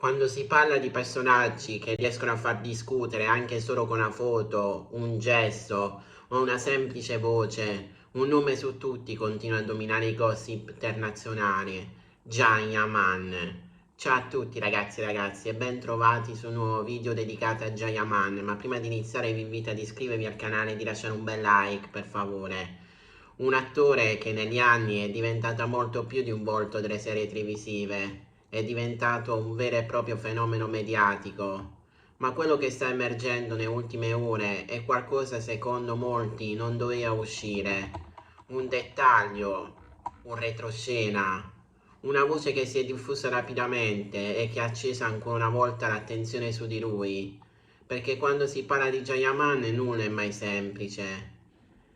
Quando si parla di personaggi che riescono a far discutere anche solo con una foto, un gesto o una semplice voce, un nome su tutti continua a dominare i gossip internazionali. Can Yaman. Ciao a tutti ragazzi e ragazzi e ben trovati su un nuovo video dedicato a Can Yaman, ma prima di iniziare vi invito ad iscrivervi al canale e di lasciare un bel like per favore. Un attore che negli anni è diventato molto più di un volto delle serie televisive, è diventato un vero e proprio fenomeno mediatico, ma quello che sta emergendo nelle ultime ore è qualcosa secondo molti non doveva uscire, un dettaglio, un retroscena, una voce che si è diffusa rapidamente e che ha acceso ancora una volta l'attenzione su di lui, perché quando si parla di Jayaman nulla è mai semplice.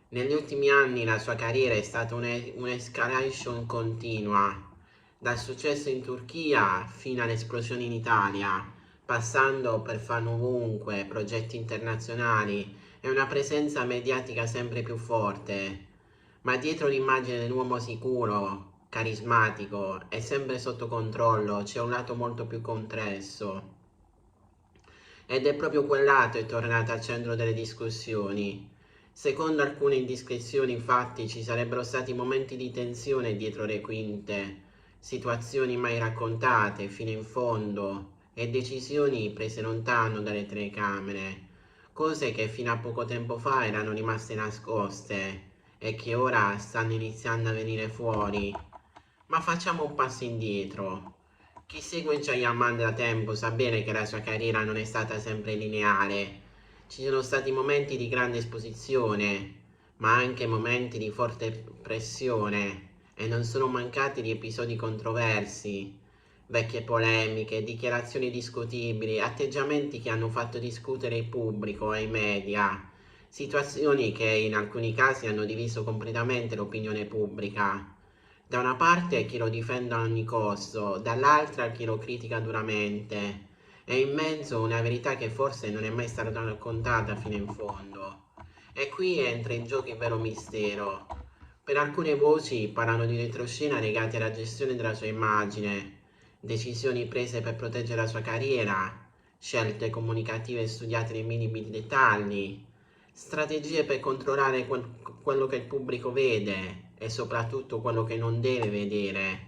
Negli ultimi anni la sua carriera è stata un'escalation continua, dal successo in Turchia fino all'esplosione in Italia, passando per fan ovunque, progetti internazionali e una presenza mediatica sempre più forte. Ma dietro l'immagine dell'uomo sicuro, carismatico e sempre sotto controllo c'è un lato molto più complesso. Ed è proprio quel lato è tornato al centro delle discussioni. Secondo alcune indiscrezioni, infatti, ci sarebbero stati momenti di tensione dietro le quinte, situazioni mai raccontate fino in fondo e decisioni prese lontano dalle telecamere, cose che fino a poco tempo fa erano rimaste nascoste e che ora stanno iniziando a venire fuori. Ma facciamo un passo indietro. Chi segue Jayaman da tempo sa bene che la sua carriera non è stata sempre lineare. Ci sono stati momenti di grande esposizione, ma anche momenti di forte pressione, e non sono mancati di episodi controversi, vecchie polemiche, dichiarazioni discutibili, atteggiamenti che hanno fatto discutere il pubblico e i media, situazioni che in alcuni casi hanno diviso completamente l'opinione pubblica. Da una parte chi lo difende a ogni costo, dall'altra chi lo critica duramente, e in mezzo una verità che forse non è mai stata raccontata fino in fondo. E qui entra in gioco il vero mistero. Per alcune voci parlano di retroscena legate alla gestione della sua immagine, decisioni prese per proteggere la sua carriera, scelte comunicative studiate nei minimi dettagli, strategie per controllare quello che il pubblico vede e soprattutto quello che non deve vedere.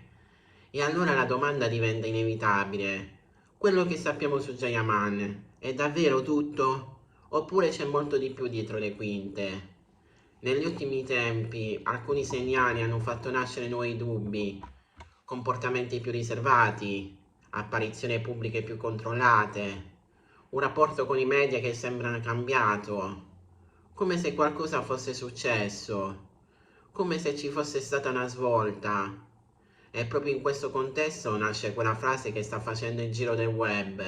E allora la domanda diventa inevitabile. Quello che sappiamo su Jayaman è davvero tutto? Oppure c'è molto di più dietro le quinte? Negli ultimi tempi alcuni segnali hanno fatto nascere nuovi dubbi, comportamenti più riservati, apparizioni pubbliche più controllate, un rapporto con i media che sembra cambiato, come se qualcosa fosse successo, come se ci fosse stata una svolta. E proprio in questo contesto nasce quella frase che sta facendo il giro del web.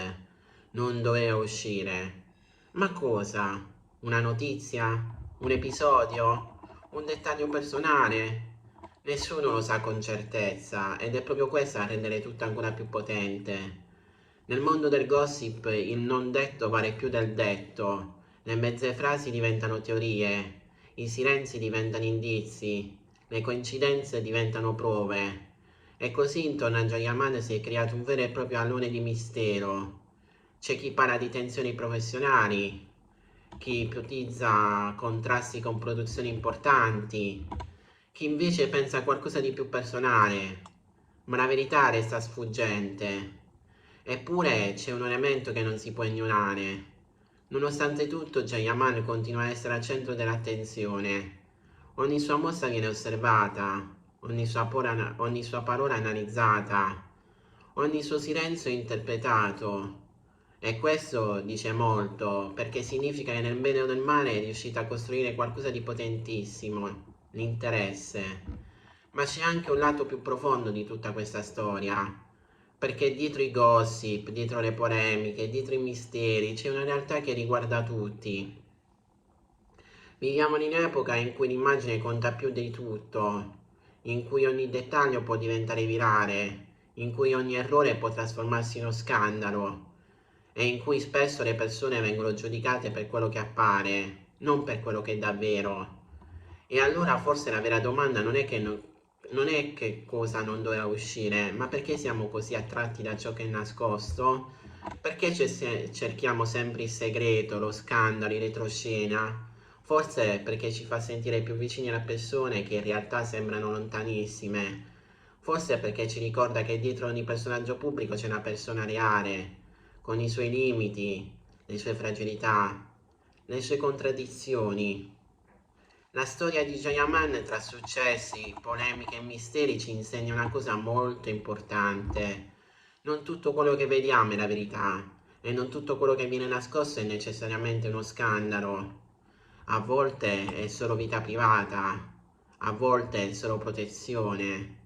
Non doveva uscire. Ma cosa? Una notizia? Un episodio? Un dettaglio personale? Nessuno lo sa con certezza ed è proprio questo a rendere tutto ancora più potente. Nel mondo del gossip il non detto vale più del detto, le mezze frasi diventano teorie, i silenzi diventano indizi, le coincidenze diventano prove. E così intorno a Jayaman si è creato un vero e proprio alone di mistero. C'è chi parla di tensioni professionali, chi ipotizza contrasti con produzioni importanti, chi invece pensa a qualcosa di più personale, ma la verità resta sfuggente. Eppure c'è un elemento che non si può ignorare. Nonostante tutto, Jayaman continua a essere al centro dell'attenzione. Ogni sua mossa viene osservata, ogni sua parola analizzata, ogni suo silenzio è interpretato. E questo dice molto, perché significa che nel bene o nel male è riuscita a costruire qualcosa di potentissimo, l'interesse. Ma c'è anche un lato più profondo di tutta questa storia, perché dietro i gossip, dietro le polemiche, dietro i misteri, c'è una realtà che riguarda tutti. Viviamo in un'epoca in cui l'immagine conta più di tutto, in cui ogni dettaglio può diventare virale, in cui ogni errore può trasformarsi in uno scandalo e in cui spesso le persone vengono giudicate per quello che appare, non per quello che è davvero. E allora forse la vera domanda non è non è che cosa non doveva uscire, ma perché siamo così attratti da ciò che è nascosto? Perché cerchiamo sempre il segreto, lo scandalo, il retroscena? Forse perché ci fa sentire più vicini alle persone che in realtà sembrano lontanissime. Forse perché ci ricorda che dietro ogni personaggio pubblico c'è una persona reale, con i suoi limiti, le sue fragilità, le sue contraddizioni. La storia di Jayaman tra successi, polemiche e misteri ci insegna una cosa molto importante. Non tutto quello che vediamo è la verità e non tutto quello che viene nascosto è necessariamente uno scandalo. A volte è solo vita privata, a volte è solo protezione,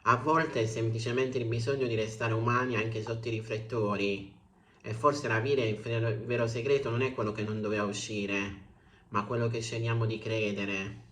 a volte è semplicemente il bisogno di restare umani anche sotto i riflettori. E forse il vero segreto non è quello che non doveva uscire, ma quello che scegliamo di credere.